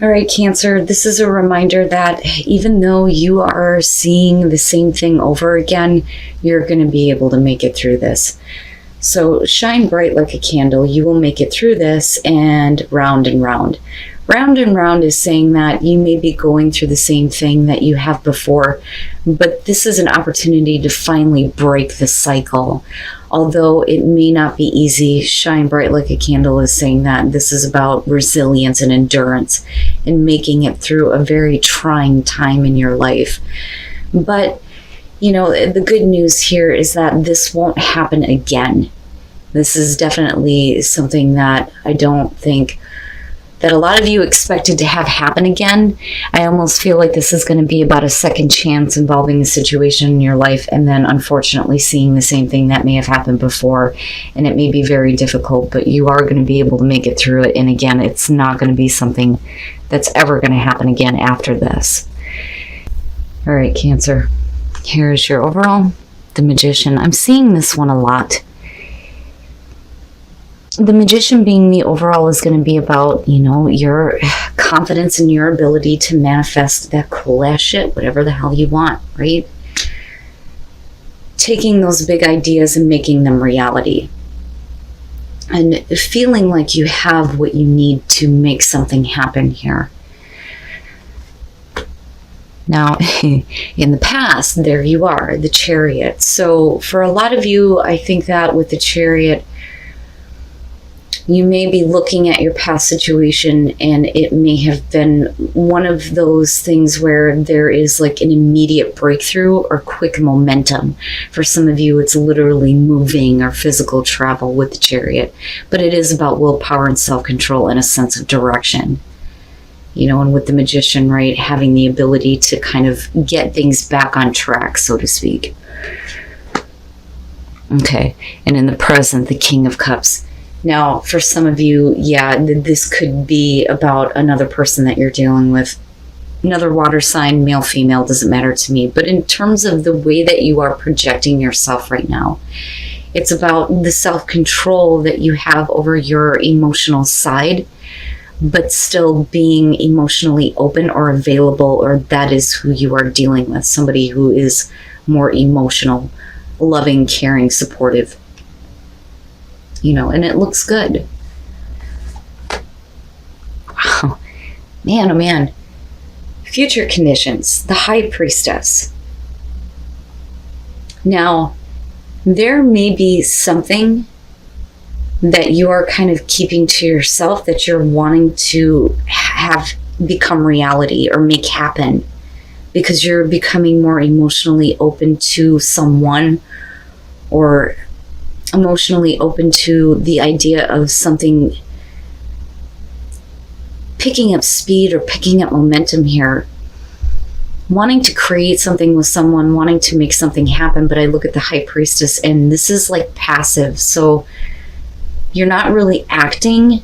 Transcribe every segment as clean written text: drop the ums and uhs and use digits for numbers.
All right, Cancer, this is a reminder that even though you are seeing the same thing over again, you're going to be able to make it through this. So shine bright like a candle. You will make it through this, and round and round. Round and round is saying that you may be going through the same thing that you have before, but this is an opportunity to finally break the cycle. Although it may not be easy, shine bright like a candle is saying that this is about resilience and endurance and making it through a very trying time in your life. But, you know, the good news here is that this won't happen again. This is definitely something that I don't think that a lot of you expected to have happen again. I almost feel like this is going to be about a second chance involving a situation in your life, and then unfortunately seeing the same thing that may have happened before. And it may be very difficult, but you are going to be able to make it through it. And again, it's not going to be something that's ever going to happen again after this. All right, Cancer. Here's your overall. The Magician. I'm seeing this one a lot. The Magician being the overall is going to be about, you know, your confidence in your ability to manifest that cool ass shit, whatever the hell you want, right? Taking those big ideas and making them reality. And feeling like you have what you need to make something happen here. Now, in the past, there you are, the Chariot. So for a lot of you, I think that with the Chariot, you may be looking at your past situation, and it may have been one of those things where there is like an immediate breakthrough or quick momentum. For some of you, it's literally moving or physical travel with the Chariot, but it is about willpower and self-control and a sense of direction. You know, and with the Magician, right, having the ability to kind of get things back on track, so to speak. Okay, and in the present, the King of Cups. Now, for some of you, yeah, this could be about another person that you're dealing with. Another water sign, male, female, doesn't matter to me. But in terms of the way that you are projecting yourself right now, it's about the self-control that you have over your emotional side, but still being emotionally open or available, or that is who you are dealing with. Somebody who is more emotional, loving, caring, supportive. You know, and it looks good. Wow. Man, oh man. Future conditions. The High Priestess. Now, there may be something that you are kind of keeping to yourself that you're wanting to have become reality or make happen because you're becoming more emotionally open to someone, or emotionally open to the idea of something picking up speed or picking up momentum here. Wanting to create something with someone, wanting to make something happen, but I look at the High Priestess and this is like passive. So you're not really acting,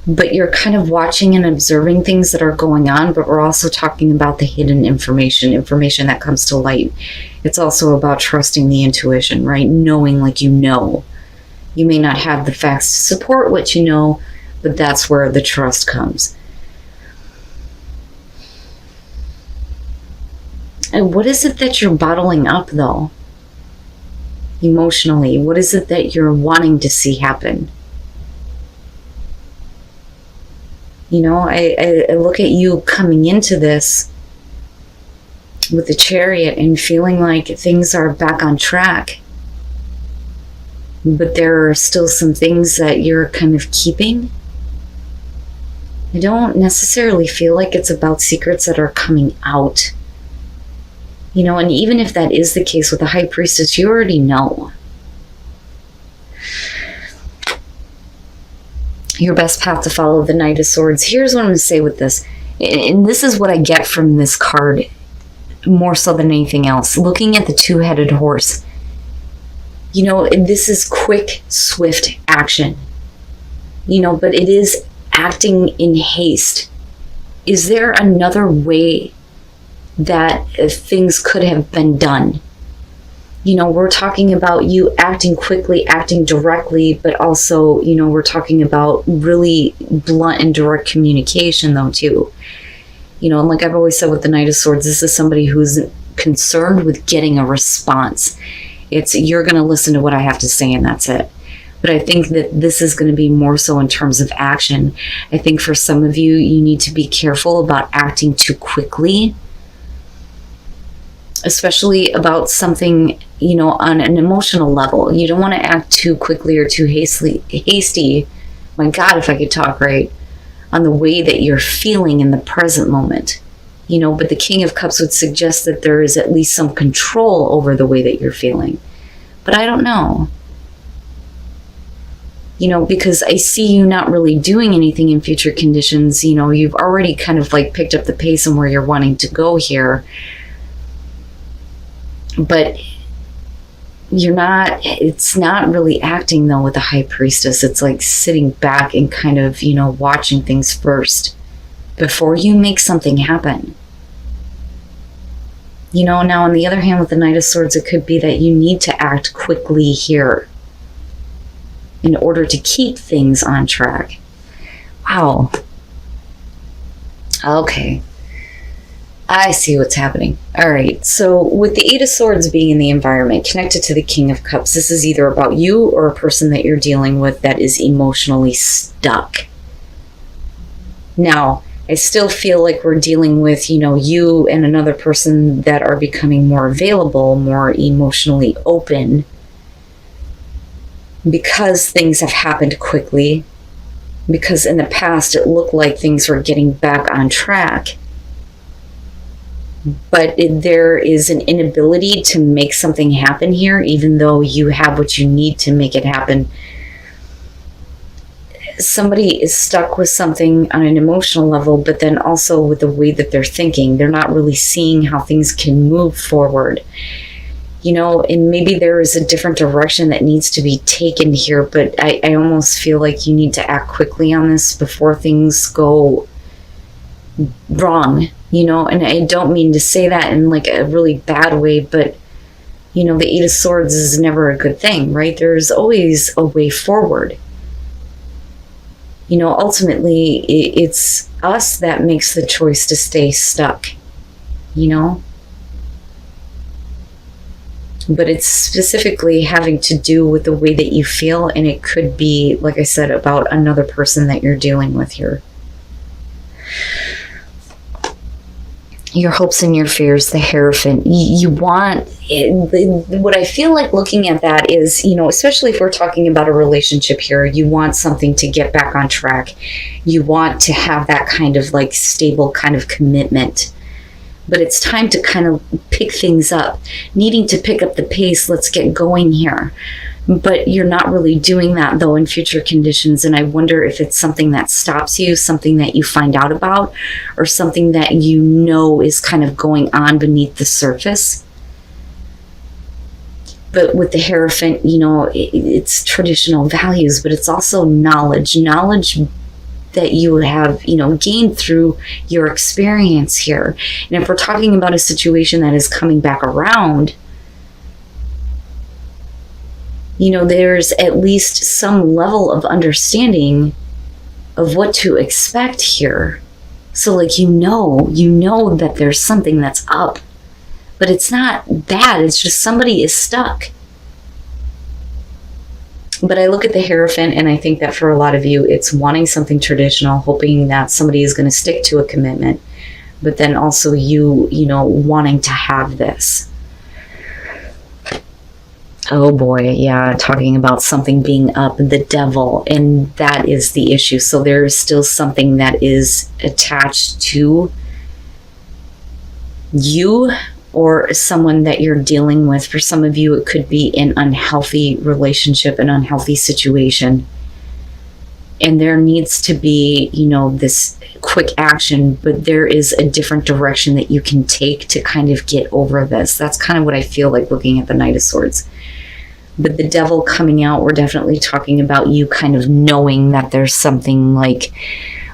but you're kind of watching and observing things that are going on, but we're also talking about the hidden information that comes to light. It's also about trusting the intuition, right? Knowing like you know. You may not have the facts to support what you know, but that's where the trust comes. And what is it that you're bottling up, though? Emotionally, what is it that you're wanting to see happen? You know, I look at you coming into this with the Chariot and feeling like things are back on track. But there are still some things that you're kind of keeping. I don't necessarily feel like it's about secrets that are coming out. You know, and even if that is the case with the High Priestess, you already know. Your best path to follow, the Knight of Swords. Here's what I'm going to say with this. And this is what I get from this card more so than anything else. Looking at the two-headed horse. You know, this is quick, swift action. You know, but it is acting in haste. Is there another way that things could have been done? We're talking about you acting quickly, acting directly, but also, we're talking about really blunt and direct communication, though, too. And like I've always said with the Knight of Swords, this is somebody who's concerned with getting a response. It's, you're going to listen to what I have to say, and that's it. But I think that this is going to be more so in terms of action. I think for some of you, you need to be careful about acting too quickly, especially about something, on an emotional level. You don't want to act too quickly or too hasty. My God, if I could talk right, on the way that you're feeling in the present moment. But the King of Cups would suggest that there is at least some control over the way that you're feeling. But I don't know. Because I see you not really doing anything in future conditions. You've already kind of like picked up the pace and where you're wanting to go here. But it's not really acting though with the High Priestess. It's like sitting back and kind of, watching things first before you make something happen. Now on the other hand, with the Knight of Swords, it could be that you need to act quickly here in order to keep things on track. Wow. Okay. I see what's happening. All right. So with the Eight of Swords being in the environment connected to the King of Cups, this is either about you or a person that you're dealing with that is emotionally stuck. Now, I still feel like we're dealing with, you and another person that are becoming more available, more emotionally open, because things have happened quickly, because in the past it looked like things were getting back on track. But there is an inability to make something happen here, even though you have what you need to make it happen. Somebody is stuck with something on an emotional level, but then also with the way that they're thinking. They're not really seeing how things can move forward. And maybe there is a different direction that needs to be taken here, but I almost feel like you need to act quickly on this before things go wrong, and I don't mean to say that in like a really bad way, but the Eight of Swords is never a good thing, right? There's always a way forward. Ultimately it's us that makes the choice to stay stuck, but it's specifically having to do with the way that you feel, and it could be, like I said, about another person that you're dealing with here. Your hopes and your fears, the Hierophant. You want what I feel like looking at that is, especially if we're talking about a relationship here, you want something to get back on track. You want to have that kind of like stable kind of commitment. But it's time to kind of pick things up. Needing to pick up the pace, let's get going here. But you're not really doing that, though, in future conditions. And I wonder if it's something that stops you, something that you find out about, or something that is kind of going on beneath the surface. But with the Hierophant, it's traditional values, but it's also knowledge that you have, gained through your experience here. And if we're talking about a situation that is coming back around, there's at least some level of understanding of what to expect here. So like, that there's something that's up, but it's not bad. It's just somebody is stuck. But I look at the Hierophant and I think that for a lot of you, it's wanting something traditional, hoping that somebody is going to stick to a commitment, but then also you wanting to have this. Oh boy, yeah, talking about something being up, the devil, and that is the issue. So there is still something that is attached to you or someone that you're dealing with. For some of you, it could be an unhealthy relationship, an unhealthy situation. And there needs to be, this quick action, but there is a different direction that you can take to kind of get over this. That's kind of what I feel like looking at the Knight of Swords. But the devil coming out, we're definitely talking about you kind of knowing that there's something like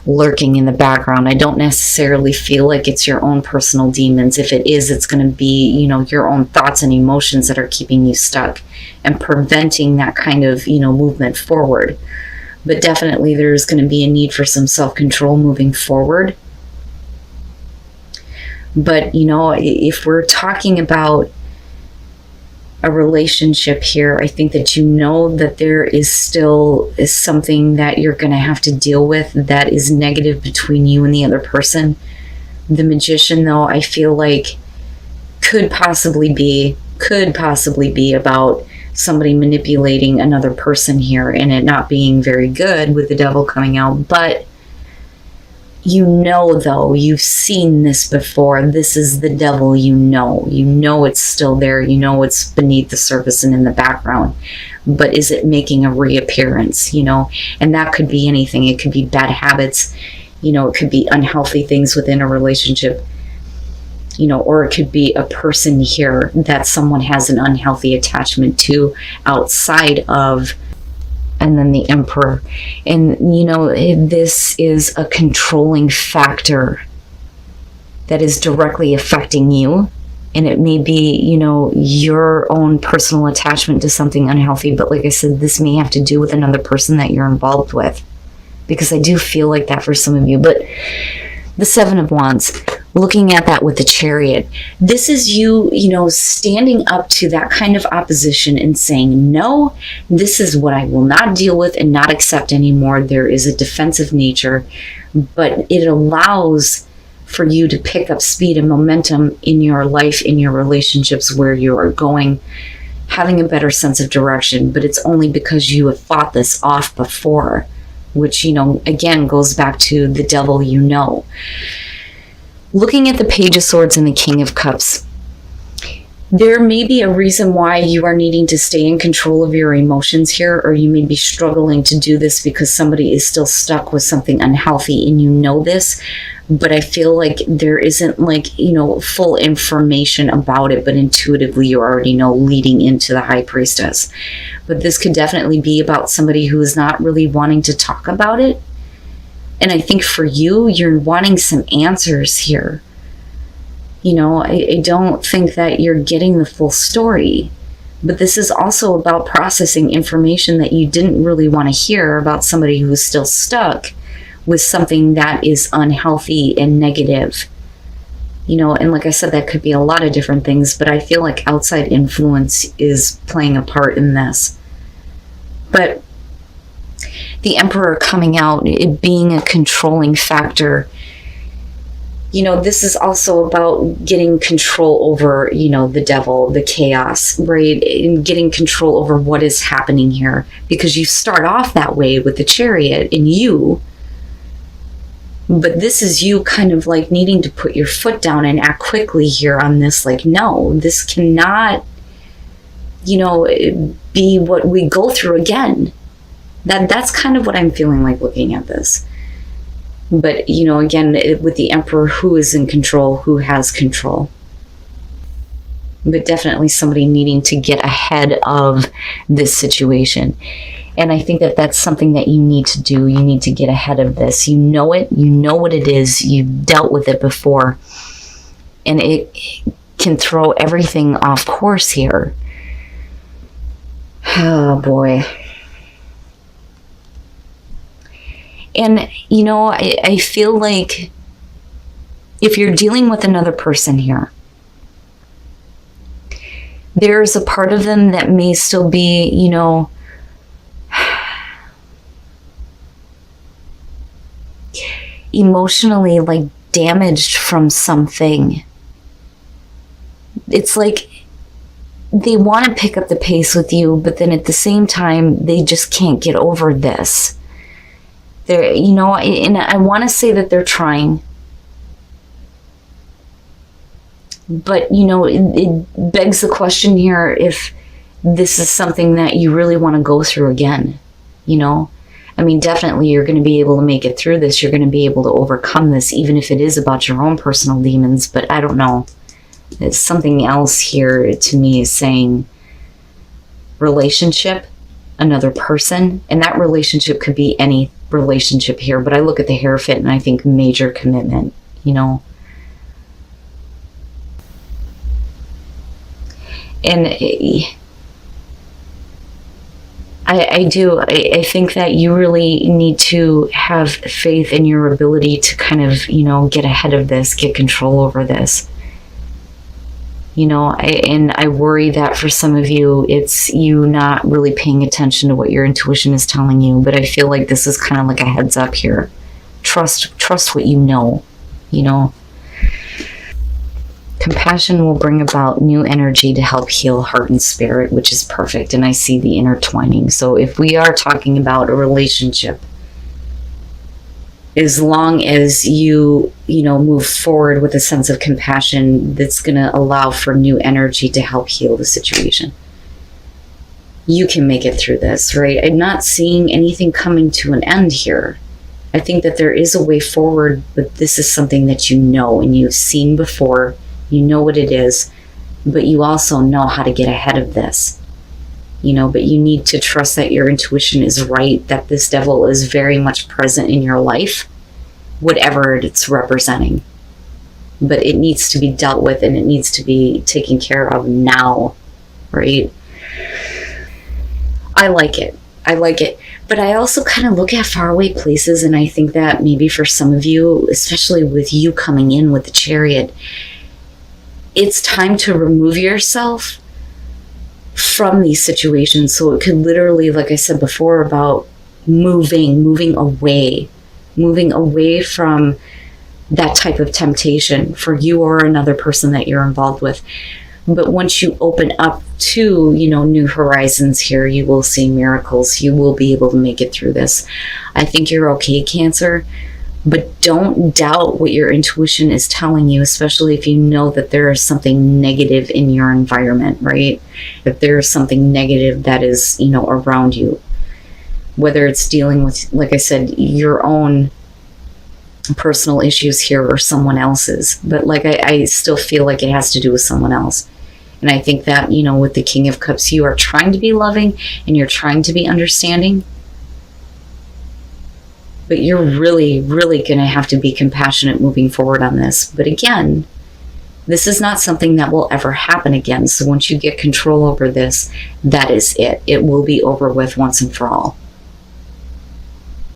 lurking in the background. I don't necessarily feel like it's your own personal demons. If it is, it's going to be, your own thoughts and emotions that are keeping you stuck and preventing that kind of, movement forward. But definitely there's going to be a need for some self-control moving forward. But, if we're talking about a relationship here, I think that that there is still something that you're going to have to deal with that is negative between you and the other person. The Magician, though, I feel like could possibly be about somebody manipulating another person here and it not being very good with the Devil coming out. But though, you've seen this before. This is the Devil, it's still there. It's beneath the surface and in the background. But is it making a reappearance, And that could be anything. It could be bad habits, it could be unhealthy things within a relationship, or it could be a person here that someone has an unhealthy attachment to outside of. And then the Emperor. And, this is a controlling factor that is directly affecting you. And it may be, your own personal attachment to something unhealthy. But like I said, this may have to do with another person that you're involved with. Because I do feel like that for some of you. But the Seven of Wands, looking at that with the Chariot, this is you, standing up to that kind of opposition and saying, no, this is what I will not deal with and not accept anymore. There is a defensive nature, but it allows for you to pick up speed and momentum in your life, in your relationships, where you are going, having a better sense of direction. But it's only because you have fought this off before, which, again, goes back to the Devil, Looking at the Page of Swords and the King of Cups, there may be a reason why you are needing to stay in control of your emotions here, or you may be struggling to do this because somebody is still stuck with something unhealthy and this. But I feel like there isn't full information about it, but intuitively you already know leading into the High Priestess. But this could definitely be about somebody who is not really wanting to talk about it. And I think for you, you're wanting some answers here. I don't think that you're getting the full story. But this is also about processing information that you didn't really want to hear about somebody who's still stuck with something that is unhealthy and negative. And like I said, that could be a lot of different things, but I feel like outside influence is playing a part in this. But the Emperor coming out, it being a controlling factor, this is also about getting control over, the Devil, the chaos, right? And getting control over what is happening here. Because you start off that way with the Chariot and but this is you kind of needing to put your foot down and act quickly here on this. No, this cannot, be what we go through again. That's kind of what I'm feeling like looking at this. But, again, with the Emperor, who is in control, who has control. But definitely somebody needing to get ahead of this situation. And I think that that's something that you need to do. You need to get ahead of this. You know it. You know what it is. You've dealt with it before. And it can throw everything off course here. Oh, boy. And, I feel like if you're dealing with another person here, there's a part of them that may still be, emotionally damaged from something. It's like they want to pick up the pace with you, but then at the same time, they just can't get over this. They're, and I want to say that they're trying, but, it begs the question here if this is something that you really want to go through again, I mean, definitely you're going to be able to make it through this. You're going to be able to overcome this, even if it is about your own personal demons. But I don't know. It's something else here to me is saying relationship, another person. And that relationship could be relationship here, but I look at the Hierophant and I think major commitment, you know. And I think that you really need to have faith in your ability to kind of, you know, get ahead of this, get control over this. You know, I worry that for some of you, it's you not really paying attention to what your intuition is telling you. But I feel like this is kind of like a heads up here. Trust what you know. Compassion will bring about new energy to help heal heart and spirit, which is perfect. And I see the intertwining. So if we are talking about a relationship, as long as you move forward with a sense of compassion, that's going to allow for new energy to help heal the situation. You can make it through this, right? I'm not seeing anything coming to an end here. I think that there is a way forward, but this is something that you know and you've seen before. You know what it is, but you also know how to get ahead of this. But you need to trust that your intuition is right, that this devil is very much present in your life, whatever it's representing. But it needs to be dealt with and it needs to be taken care of now, right? I like it. But I also kind of look at faraway places, and I think that maybe for some of you, especially with you coming in with the Chariot, it's time to remove yourself from these situations. So it could literally, like I said before, about moving away from that type of temptation for you or another person that you're involved with. But once you open up to, new horizons here, you will see miracles. You will be able to make it through this. I think you're okay, Cancer. But don't doubt what your intuition is telling you, especially if you know that there is something negative in your environment, right? If there is something negative that is, around you, whether it's dealing with, like I said, your own personal issues here or someone else's. But I still feel like it has to do with someone else. And I think that, with the King of Cups, you are trying to be loving and you're trying to be understanding. But you're really, really going to have to be compassionate moving forward on this. But again, this is not something that will ever happen again. So once you get control over this, that is it. It will be over with once and for all.